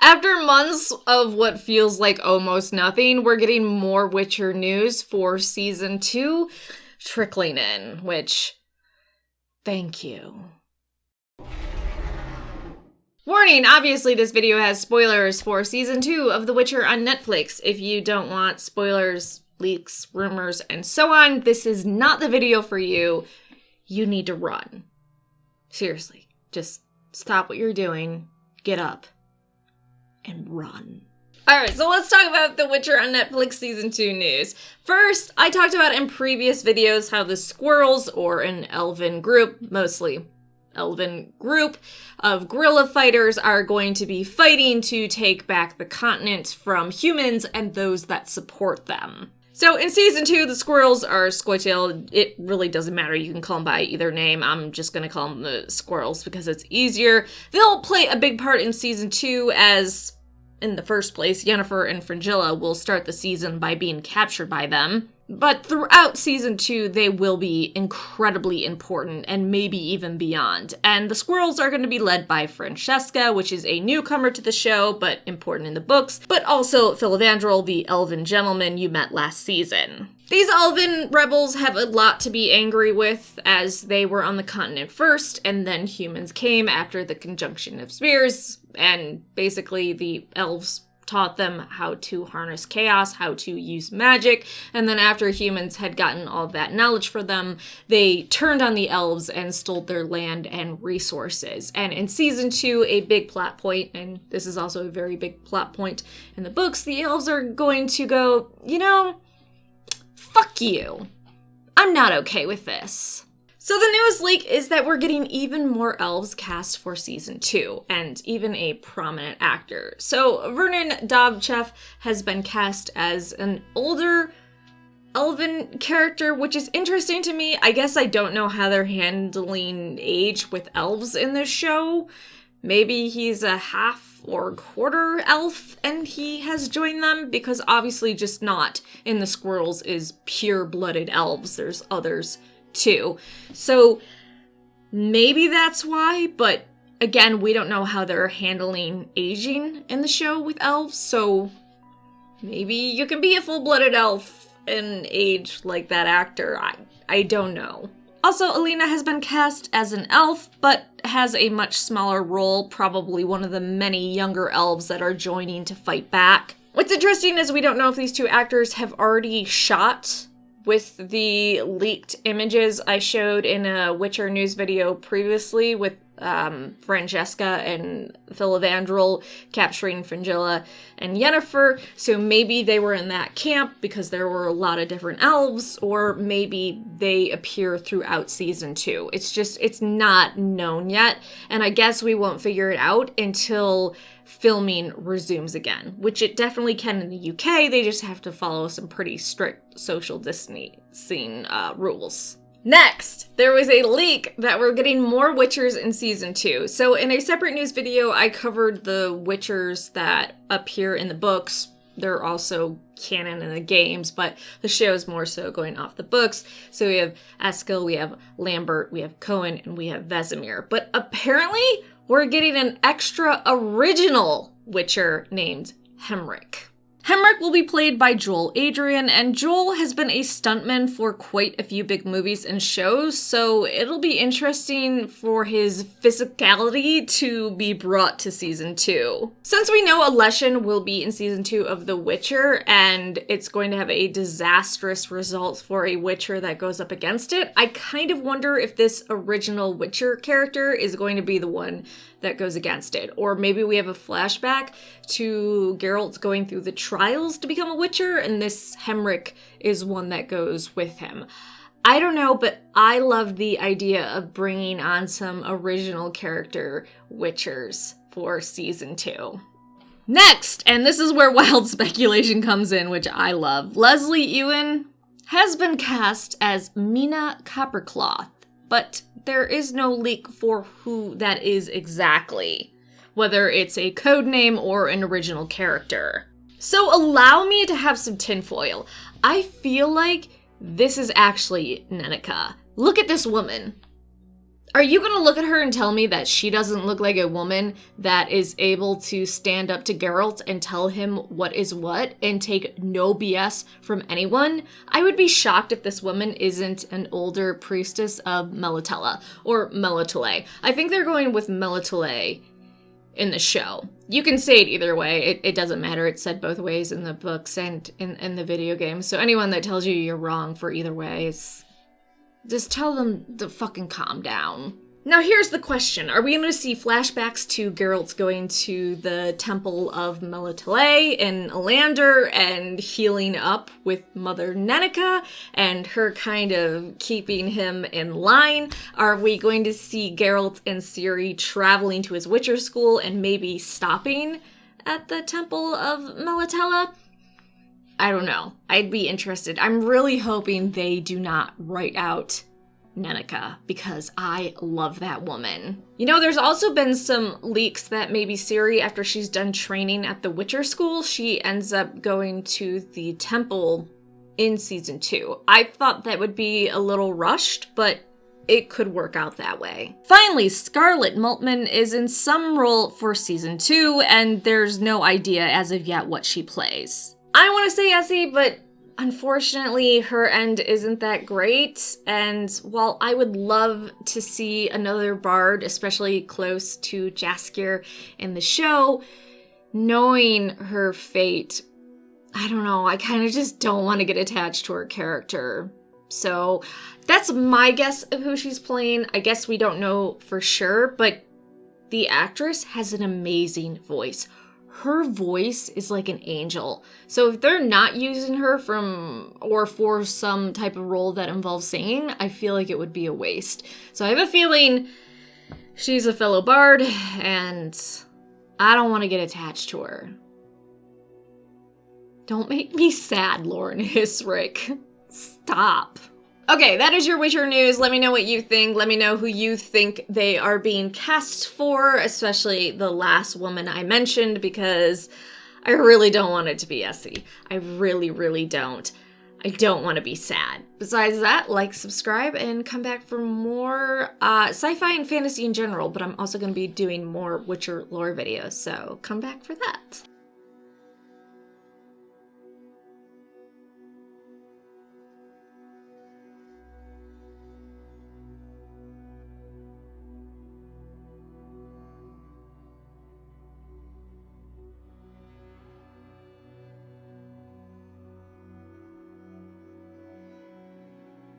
After months of what feels like almost nothing, we're getting more Witcher news for Season 2 trickling in, which, thank you. Warning, obviously this video has spoilers for Season 2 of The Witcher on Netflix. If you don't want spoilers, leaks, rumors, and so on, this is not the video for you. You need to run. Seriously, just stop what you're doing, get up, and run. Alright, so let's talk about The Witcher on Netflix Season 2 news. First, I talked about in previous videos how the squirrels, or an elven group, mostly elven group of guerrilla fighters, are going to be fighting to take back the continent from humans and those that support them. So in Season 2, the squirrels are Scoia'tael. It really doesn't matter. You can call them by either name. I'm just going to call them the squirrels because it's easier. They'll play a big part in Season 2 as, in the first place, Yennefer and Fringilla will start the season by being captured by them. But throughout Season 2, they will be incredibly important and maybe even beyond. And the squirrels are going to be led by Francesca, which is a newcomer to the show, but important in the books, but also Filavandrel, the elven gentleman you met last season. These elven rebels have a lot to be angry with, as they were on the continent first, and then humans came after the conjunction of spears, and basically the elves taught them how to harness chaos, how to use magic, and then after humans had gotten all that knowledge for them, they turned on the elves and stole their land and resources. And in Season 2, a big plot point, and this is also a very big plot point in the books, the elves are going to go, you know, fuck you. I'm not okay with this. So the news leak is that we're getting even more elves cast for Season 2, and even a prominent actor. So Vernon Dovchev has been cast as an older elven character, which is interesting to me. I guess I don't know how they're handling age with elves in this show. Maybe he's a half or quarter elf and he has joined them, because obviously just not in the squirrels is pure-blooded elves. There's others too. So maybe that's why, but again, we don't know how they're handling aging in the show with elves, so maybe you can be a full-blooded elf and age like that actor. I don't know. Also, Alina has been cast as an elf, but has a much smaller role, probably one of the many younger elves that are joining to fight back. What's interesting is we don't know if these two actors have already shot with the leaked images I showed in a Witcher news video previously with Francesca and Filavandrel capturing Fringilla and Yennefer, so maybe they were in that camp because there were a lot of different elves, or maybe they appear throughout Season 2. It's not known yet, and I guess we won't figure it out until filming resumes again, which it definitely can in the UK. They just have to follow some pretty strict social distancing rules. Next, there was a leak that we're getting more Witchers in Season 2. So in a separate news video, I covered the Witchers that appear in the books. They're also canon in the games, but the show is more so going off the books. So we have Askill, we have Lambert, we have Cohen, and we have Vesemir. But apparently, we're getting an extra original Witcher named Hemric. Hemric will be played by Joel Adrian, and Joel has been a stuntman for quite a few big movies and shows, so it'll be interesting for his physicality to be brought to Season 2. Since we know Alessian will be in Season 2 of The Witcher, and it's going to have a disastrous result for a Witcher that goes up against it, I kind of wonder if this original Witcher character is going to be the one that goes against it. Or maybe we have a flashback to Geralt going through the trials to become a Witcher, and this Hemric is one that goes with him. I don't know, but I love the idea of bringing on some original character Witchers for Season 2. Next, and this is where wild speculation comes in, which I love, Leslie Ewan has been cast as Mina Coppercloth, but there is no leak for who that is exactly, whether it's a code name or an original character. So allow me to have some tinfoil. I feel like this is actually Nennika. Look at this woman. Are you gonna look at her and tell me that she doesn't look like a woman that is able to stand up to Geralt and tell him what is what and take no BS from anyone? I would be shocked if this woman isn't an older priestess of Melitele, or Melitele. I think they're going with Melitele in the show. You can say it either way. It doesn't matter. It's said both ways in the books and in the video games. So anyone that tells you you're wrong for either way is... just tell them to fucking calm down. Now here's the question. Are we going to see flashbacks to Geralt going to the Temple of Melitele in Alander and healing up with Mother Nenneca and her kind of keeping him in line? Are we going to see Geralt and Ciri traveling to his Witcher school and maybe stopping at the Temple of Melitele? I don't know. I'd be interested. I'm really hoping they do not write out Nenneca, because I love that woman. You know, there's also been some leaks that maybe Ciri, after she's done training at the Witcher school, she ends up going to the temple in season 2. I thought that would be a little rushed, but it could work out that way. Finally, Scarlett Maltman is in some role for season 2, and there's no idea as of yet what she plays. I want to say Essie, but unfortunately, her end isn't that great, and while I would love to see another bard, especially close to Jaskier in the show, knowing her fate, I don't know, I kind of just don't want to get attached to her character. So that's my guess of who she's playing. I guess we don't know for sure, but the actress has an amazing voice. Her voice is like an angel. So if they're not using her for some type of role that involves singing, I feel like it would be a waste. So I have a feeling she's a fellow bard, and I don't want to get attached to her. Don't make me sad, Lauren Hisrick. Stop. Okay, that is your Witcher news. Let me know what you think. Let me know who you think they are being cast for, especially the last woman I mentioned, because I really don't want it to be Essie. I really, really don't. I don't want to be sad. Besides that, like, subscribe, and come back for more sci-fi and fantasy in general, but I'm also going to be doing more Witcher lore videos, so come back for that.